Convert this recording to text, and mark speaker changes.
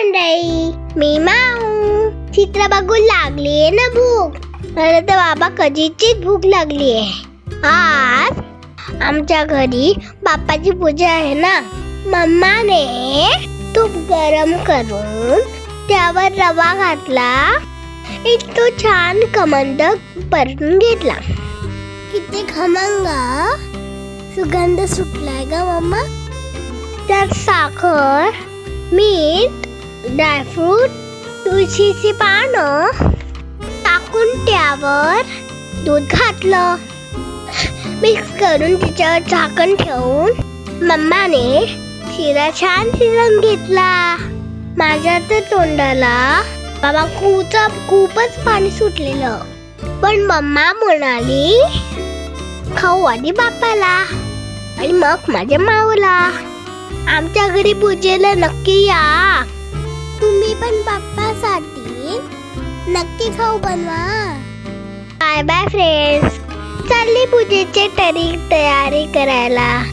Speaker 1: मंडळी, मी माऊ. चित्र बघून लागलीये ना भूक. मला तर बाबा कधीचीच भूक लागलीये. आज आमच्या घरी बाप्पाची पूजा आहे ना. मम्माने तूप गरम करून त्यावर रवा घातला. तो छान खमंग परतून घेतला. किती खमंग सुगंध सुटलाय ग मम्मा. त्यात साखर, मीठ, ड्रायफ्रूट, तुळशीची पानं टाकून त्यावर दूध घातलं. मिक्स करून तिच्यावर झाकण ठेवून मम्माने शिरा छान शिजवून घेतला. माझ्या तर तोंडाला बाबा खूपच पाणी सुटलेलं. पण मम्मा म्हणाली खाऊ आधी बाप्पाला आणि मग माझ्या माऊला. आमच्या घरी पूजेला नक्की या. तुम्ही पण बाप्पासाठी नक्की खाऊ बनवा. Bye bye friends. चालली पूजेची तयारी करायला.